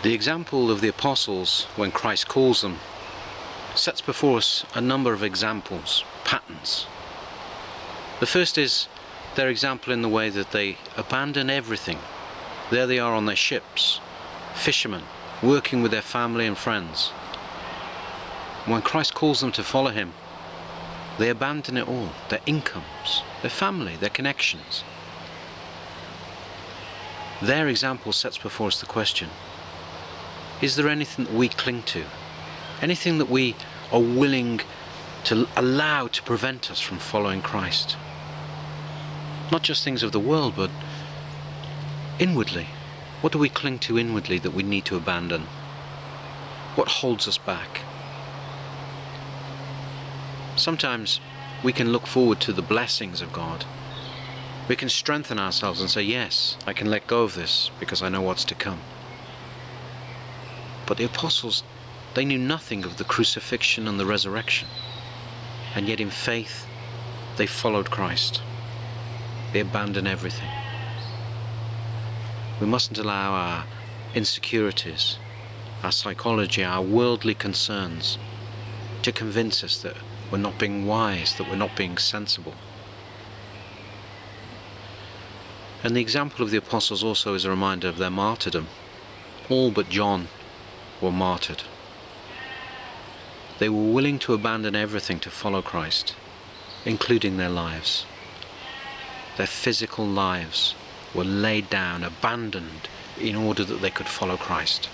The example of the apostles when Christ calls them sets before us a number of examples, patterns. The first is their example in the way that they abandon everything. There they are on their ships, fishermen, working with their family and friends. When Christ calls them to follow him, they abandon it all, their incomes, their family, their connections. Their example sets before us the question, is there anything that we cling to? Anything that we are willing to allow to prevent us from following Christ? Not just things of the world, but inwardly. What do we cling to inwardly that we need to abandon? What holds us back? Sometimes we can look forward to the blessings of God. We can strengthen ourselves and say, yes, I can let go of this because I know what's to come. But the apostles, they knew nothing of the crucifixion and the resurrection. And yet in faith, they followed Christ. They abandoned everything. We mustn't allow our insecurities, our psychology, our worldly concerns to convince us that we're not being wise, that we're not being sensible. And the example of the apostles also is a reminder of their martyrdom. All but John were martyred. They were willing to abandon everything to follow Christ, including their lives. Their physical lives were laid down, abandoned, in order that they could follow Christ.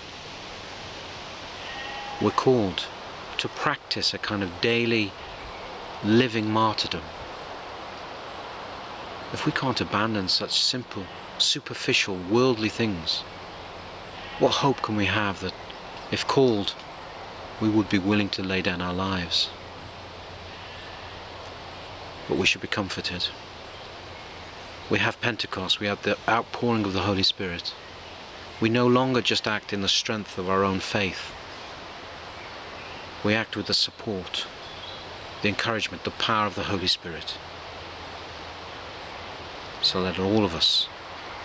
We're called to practice a kind of daily living martyrdom. If we can't abandon such simple, superficial, worldly things, what hope can we have that, if called, we would be willing to lay down our lives? But we should be comforted. We have Pentecost, we have the outpouring of the Holy Spirit. We no longer just act in the strength of our own faith. We act with the support, the encouragement, the power of the Holy Spirit. So let all of us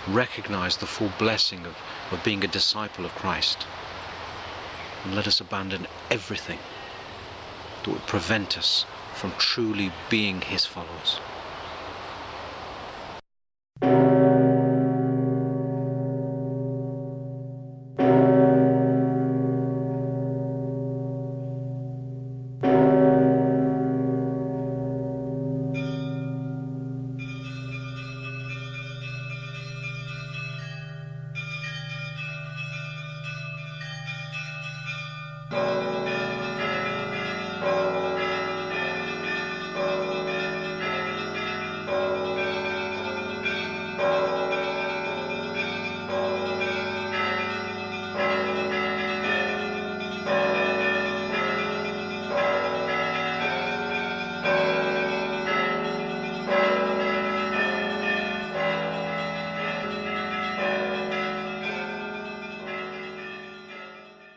recognize the full blessing of being a disciple of Christ. And let us abandon everything that would prevent us from truly being his followers.